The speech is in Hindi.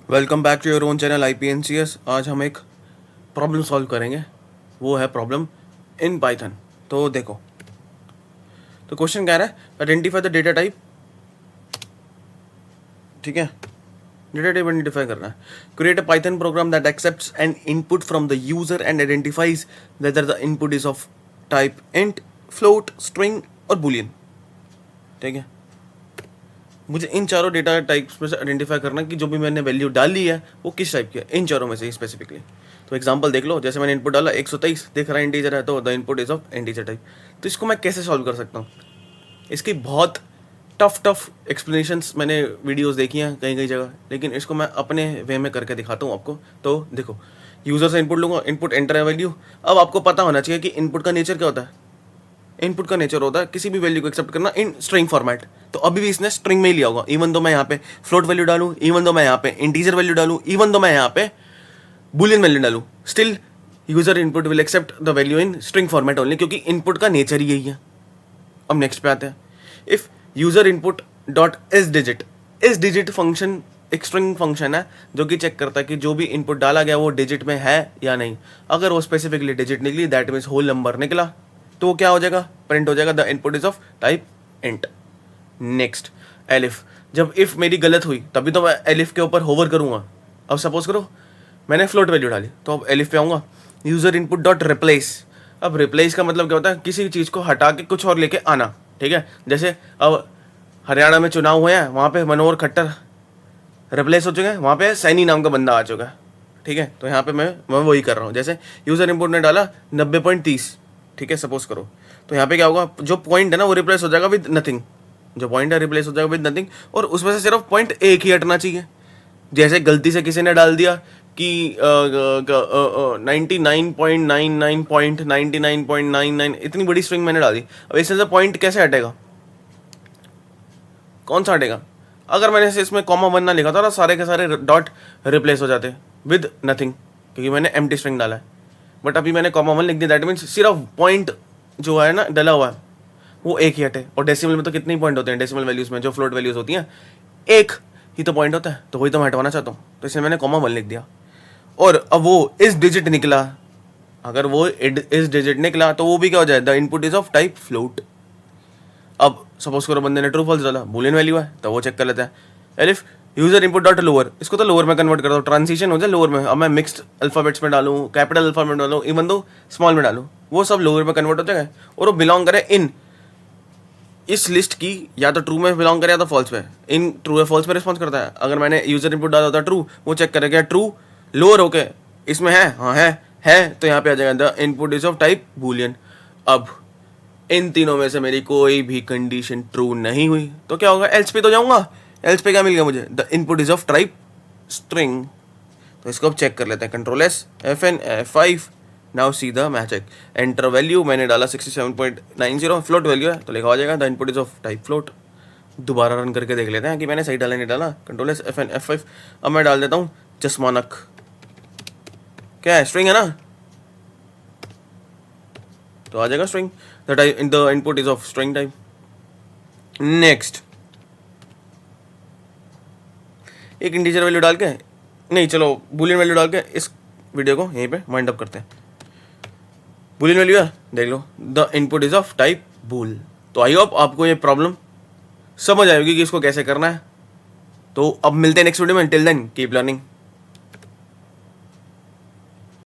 Welcome back to your own channel IPNCS। आज हम एक प्रॉब्लम सॉल्व करेंगे, वो है प्रॉब्लम इन पाइथन। तो देखो, तो क्वेश्चन कह रहा है आइडेंटिफाई द डेटा टाइप। ठीक है, डेटा टाइप आइडेंटिफाई करना है। Create a Python programme that accepts N input from the user and identifies whether the input is of type int, float, string और बुलियन। ठीक है, मुझे इन चारों डेटा टाइप्स में से आइडेंटिफाई करना कि जो भी मैंने वैल्यू डाली है वो किस टाइप की है, इन चारों में से स्पेसिफिकली। तो एग्जांपल देख लो, जैसे मैंने इनपुट डाला 123, दिख रहा है इंटीजर है, तो the input is of integer type. तो इसको मैं कैसे सॉल्व कर सकता हूँ? इसकी बहुत टफ एक्सप्लेनेशंस मैंने वीडियोस देखी हैं कहीं कहीं जगह, लेकिन इसको मैं अपने वे में करके दिखाता हूँ आपको। तो देखो, यूजर से इनपुट लूँगा, इनपुट एंटर है वैल्यू। अब आपको पता होना चाहिए कि इनपुट का नेचर क्या होता है। इनपुट का नेचर होता है किसी भी वैल्यू को एक्सेप्ट करना इन स्ट्रिंग फॉर्मेट। तो अभी भी इसने स्ट्रिंग में ही लिया होगा, इवन दो मैं यहाँ पे फ्लोट वैल्यू डालूं, इवन दो मैं यहाँ पे इंटीजर वैल्यू डालूं, इवन दो मैं यहाँ पे बुलियन वैल्यू डालूं, still user input will accept the value in string format only, क्योंकि इनपुट का नेचर ही यही है। अब नेक्स्ट पे आते हैं। If user input dot is digit function एक स्ट्रिंग फंक्शन है जो कि चेक करता है कि जो भी इनपुट डाला गया वो डिजिट में है या नहीं। अगर वो स्पेसिफिकली डिजिट निकली, दैट मीन्स होल नंबर निकला, तो क्या हो जाएगा, प्रिंट हो जाएगा the input is of type int. Next, elif. जब इफ मेरी गलत हुई तभी तो मैं एलिफ के ऊपर होवर करूंगा। अब सपोज करो मैंने फ्लोट वैल्यू डाली, तो अब एलिफ पे आऊंगा, यूजर इनपुट डॉट रिप्लेस। अब रिप्लेस का मतलब क्या होता है, किसी चीज को हटा के कुछ और लेके आना। ठीक है, जैसे अब हरियाणा में चुनाव हुए हैं, वहां पे मनोहर खट्टर रिप्लेस हो चुके हैं, वहां पे सैनी नाम का बंदा आ चुका है। ठीक है, तो यहाँ पे मैं वही कर रहा हूँ। जैसे यूजर इनपुट ने डाला 90.30, ठीक है सपोज करो, तो यहाँ पे क्या होगा, जो पॉइंट है ना वो रिप्लेस हो जाएगा विद नथिंग। जो पॉइंट है रिप्लेस हो जाएगा विद नथिंग, और उसमें से सिर्फ पॉइंट एक ही हटना चाहिए। जैसे गलती से किसी ने डाल दिया कि 99.99.99, इतनी बड़ी स्ट्रिंग मैंने डाली। अब इसमें से पॉइंट कैसे हटेगा, कौन सा हटेगा? अगर मैंने इसमें कॉमा 1 ना लिखा था ना, सारे के सारे डॉट रिप्लेस हो जाते विद नथिंग, क्योंकि मैंने एम्प्टी स्ट्रिंग डाला है। बट अभी मैंने कॉमा 1 लिख दिया, दैट मीन्स सिर्फ पॉइंट जो है ना डला हुआ है वो एक ही हटे। और डेसिमल में तो कितने पॉइंट होते हैं, डेसिमल वैल्यूज में जो फ्लोट वैल्यूज होती हैं एक ही तो पॉइंट होता है, तो वही तो मैं हटवाना चाहता हूँ। तो इसमें मैंने कॉमा 1 लिख दिया, और अब वो इस डिजिट निकला। अगर वो इस डिजिट निकला तो वो भी क्या हो जाए, the input is of type float. अब सपोज करो बंदे ने ट्रू फॉल्स डाला, बुलियन वैल्यू है, तो वो चेक कर लेता है। Elif user input dot lower, इसको तो लोअर में कन्वर्ट करता हूँ, ट्रांजिशन हो जाए लोअर में। अब मैं मिक्स्ड अल्फाबेट्स में डालूँ, कैपिटल अल्फाबेट में डालूँ, इवन दो स्मॉल में डालूँ, वो सब लोअर में कन्वर्ट हो जाएगा। और वो बिलोंग करे इन इस लिस्ट की, या तो ट्रू में बिलोंग करे या तो फॉल्स में। इन ट्रू या फॉल्स में रिस्पॉन्स करता है। अगर मैंने यूजर इनपुट डाला होता ट्रू, वो चेक करेगा ट्रू लोअर होके इसमें है, हाँ है, तो यहाँ पे आ जाएगा the input is of type Boolean. अब इन तीनों में से मेरी कोई भी कंडीशन ट्रू नहीं हुई तो क्या होगा, एल्स पे तो जाऊंगा। एल्स पे क्या मिल गया मुझे, the input is of type string. तो इसको अब चेक कर लेते हैं, control S FN F5। Now see the magic, enter value मैंने डाला 67.90, फ्लोट वैल्यू है तो लिखा हो जाएगा the input is of type float. दोबारा रन करके देख लेते हैं कि मैंने सही डाला नहीं डाला, कंट्रोल एस FN F5। अब मैं डाल देता हूँ जसमानक, क्या है, स्ट्रिंग है ना, तो आ जाएगा string, the input is of string type. Next, एक इंटीजर वैल्यू डाल के, नहीं चलो बुलियन वैल्यू डाल के इस वीडियो को यहीं पे वाइंड अप करते हैं। बुलियन वैल्यू है, देख लो, the input is of type bool. तो आई होप आपको ये प्रॉब्लम समझ आएगी कि इसको कैसे करना है। तो अब मिलते हैं नेक्स्ट वीडियो में, टिल देन कीप लर्निंग।